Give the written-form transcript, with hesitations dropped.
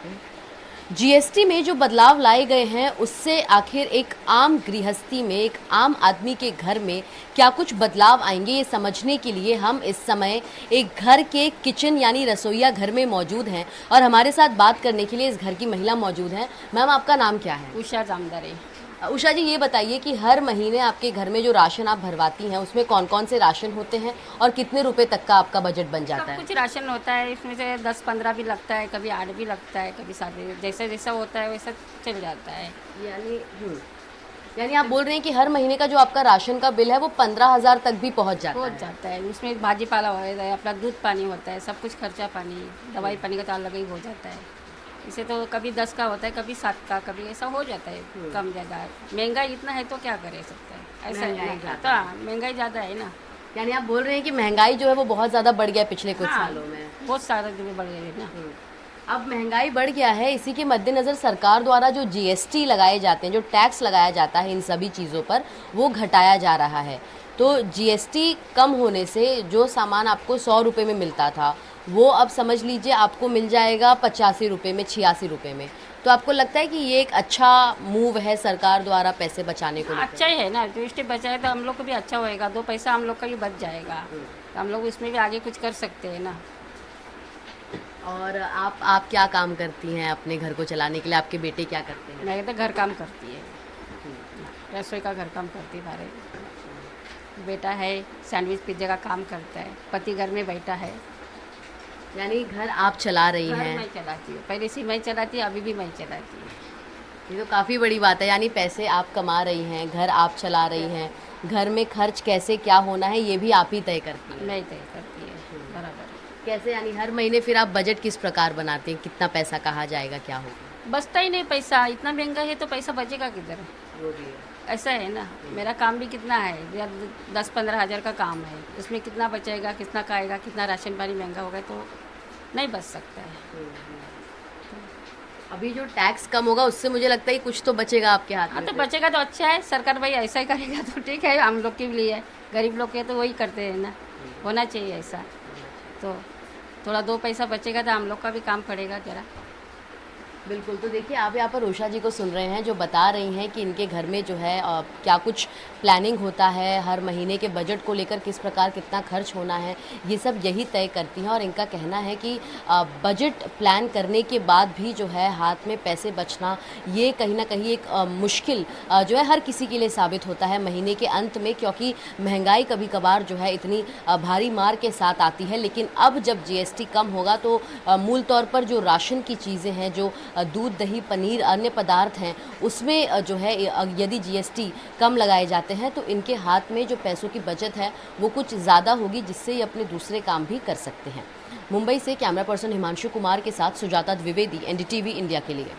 सकते हैं? जीएसटी में जो बदलाव लाए गए हैं उससे आखिर एक आम गृहस्थी में, एक आम आदमी के घर में क्या कुछ बदलाव आएंगे, ये समझने के लिए हम इस समय एक घर के किचन यानी रसोईया घर में मौजूद हैं और हमारे साथ बात करने के लिए इस घर की महिला मौजूद हैं। मैम, आपका नाम क्या है? उषा जामदारे। उषा जी, ये बताइए कि हर महीने आपके घर में जो राशन आप भरवाती हैं उसमें कौन कौन से राशन होते हैं और कितने रुपए तक का आपका बजट बन जाता सब है? कुछ राशन होता है, इसमें से 10-15 भी लगता है, कभी 8 भी लगता है, कभी 7 भी, जैसा जैसा होता है वैसा चल जाता है। यानी यानी आप बोल रहे हैं कि हर महीने का जो आपका राशन का बिल है वो 15,000 तक भी पहुंच जाता पहुँच है? जाता है, उसमें भाजी पाला होता है, अपना दूध पानी होता है, सब कुछ खर्चा पानी, दवाई पानी का तो अलग ही हो जाता है। इसे तो कभी 10 का होता है, कभी 7 का, कभी ऐसा हो जाता है कम ज़्यादा। महंगाई इतना है तो क्या करे सकता है, ऐसा है महंगाई ना। ज़्यादा तो हाँ, महंगाई ज़्यादा है ना। यानी आप बोल रहे हैं कि महंगाई जो है वो बहुत ज़्यादा बढ़ गया है पिछले कुछ हाँ, सालों में। बहुत सारा जो बढ़ गए हैं ना। अब महंगाई बढ़ गया है, इसी के मद्देनज़र सरकार द्वारा जो जीएसटी लगाए जाते हैं, जो टैक्स लगाया जाता है इन सभी चीज़ों पर, वो घटाया जा रहा है। तो जीएसटी कम होने से जो सामान आपको 100 रुपये में मिलता था वो अब समझ लीजिए आपको मिल जाएगा 85 रुपये में, 86 रुपये में। तो आपको लगता है कि ये एक अच्छा मूव है सरकार द्वारा पैसे बचाने को लेकर? अच्छा ही है ना, जीएसटी बचाए तो हम लोग को भी अच्छा होएगा, 2 पैसा हम लोग का भी बच जाएगा, तो हम लोग इसमें भी आगे कुछ कर सकते हैं ना। और आप क्या काम करती हैं अपने घर को चलाने के लिए? आपके बेटे क्या करते हैं? मैं तो घर काम करती है, रसोई का घर काम करती है। सारे बेटा है सैंडविच पिज्जा का काम करता है, पति घर में बैठा है। यानी घर आप चला रही घर हैं? मैं चलाती हूँ, पहले से मैं चलाती, अभी भी मैं चलाती हूँ। ये तो काफ़ी बड़ी बात है। यानी पैसे आप कमा रही हैं, घर आप चला रही हैं, घर में खर्च कैसे क्या होना है ये भी आप ही तय करती हैं? मैं तय करती है बराबर। कैसे, यानी हर महीने फिर आप बजट किस प्रकार बनाते हैं? कितना पैसा कहाँ जाएगा, क्या होगा? बचता ही नहीं पैसा, इतना महंगा है तो पैसा बचेगा किधर। वो भी है। ऐसा है ना, मेरा काम भी कितना है, या 10-15 हज़ार का काम है, उसमें कितना बचेगा, कितना का आएगा, कितना राशन पानी महंगा होगा, तो नहीं बच सकता है। अभी जो टैक्स कम होगा उससे मुझे लगता है कि कुछ तो बचेगा आपके हाथ हाँ, में तो फिर। बचेगा तो अच्छा है, सरकार भाई ऐसा ही करेगा तो ठीक है, हम लोग के लिए, गरीब लोग के तो वही करते हैं ना, होना चाहिए ऐसा। तो थोड़ा 2 पैसा बचेगा तो हम लोग का भी काम पड़ेगा जरा। बिल्कुल। तो देखिए, आप यहाँ पर उषा जी को सुन रहे हैं जो बता रही हैं कि इनके घर में जो है क्या कुछ प्लानिंग होता है, हर महीने के बजट को लेकर किस प्रकार कितना खर्च होना है, ये सब यही तय करती हैं। और इनका कहना है कि बजट प्लान करने के बाद भी जो है हाथ में पैसे बचना, ये कहीं ना कहीं एक मुश्किल जो है हर किसी के लिए साबित होता है महीने के अंत में, क्योंकि महंगाई कभी कभार जो है इतनी भारी मार के साथ आती है। लेकिन अब जब जीएसटी कम होगा तो मूल तौर पर जो राशन की चीज़ें हैं, जो दूध दही पनीर अन्य पदार्थ हैं, उसमें जो है यदि जीएसटी कम लगाए जाते हैं तो इनके हाथ में जो पैसों की बचत है वो कुछ ज़्यादा होगी, जिससे ये अपने दूसरे काम भी कर सकते हैं। मुंबई से कैमरा पर्सन हिमांशु कुमार के साथ सुजाता द्विवेदी, एनडीटीवी इंडिया के लिए।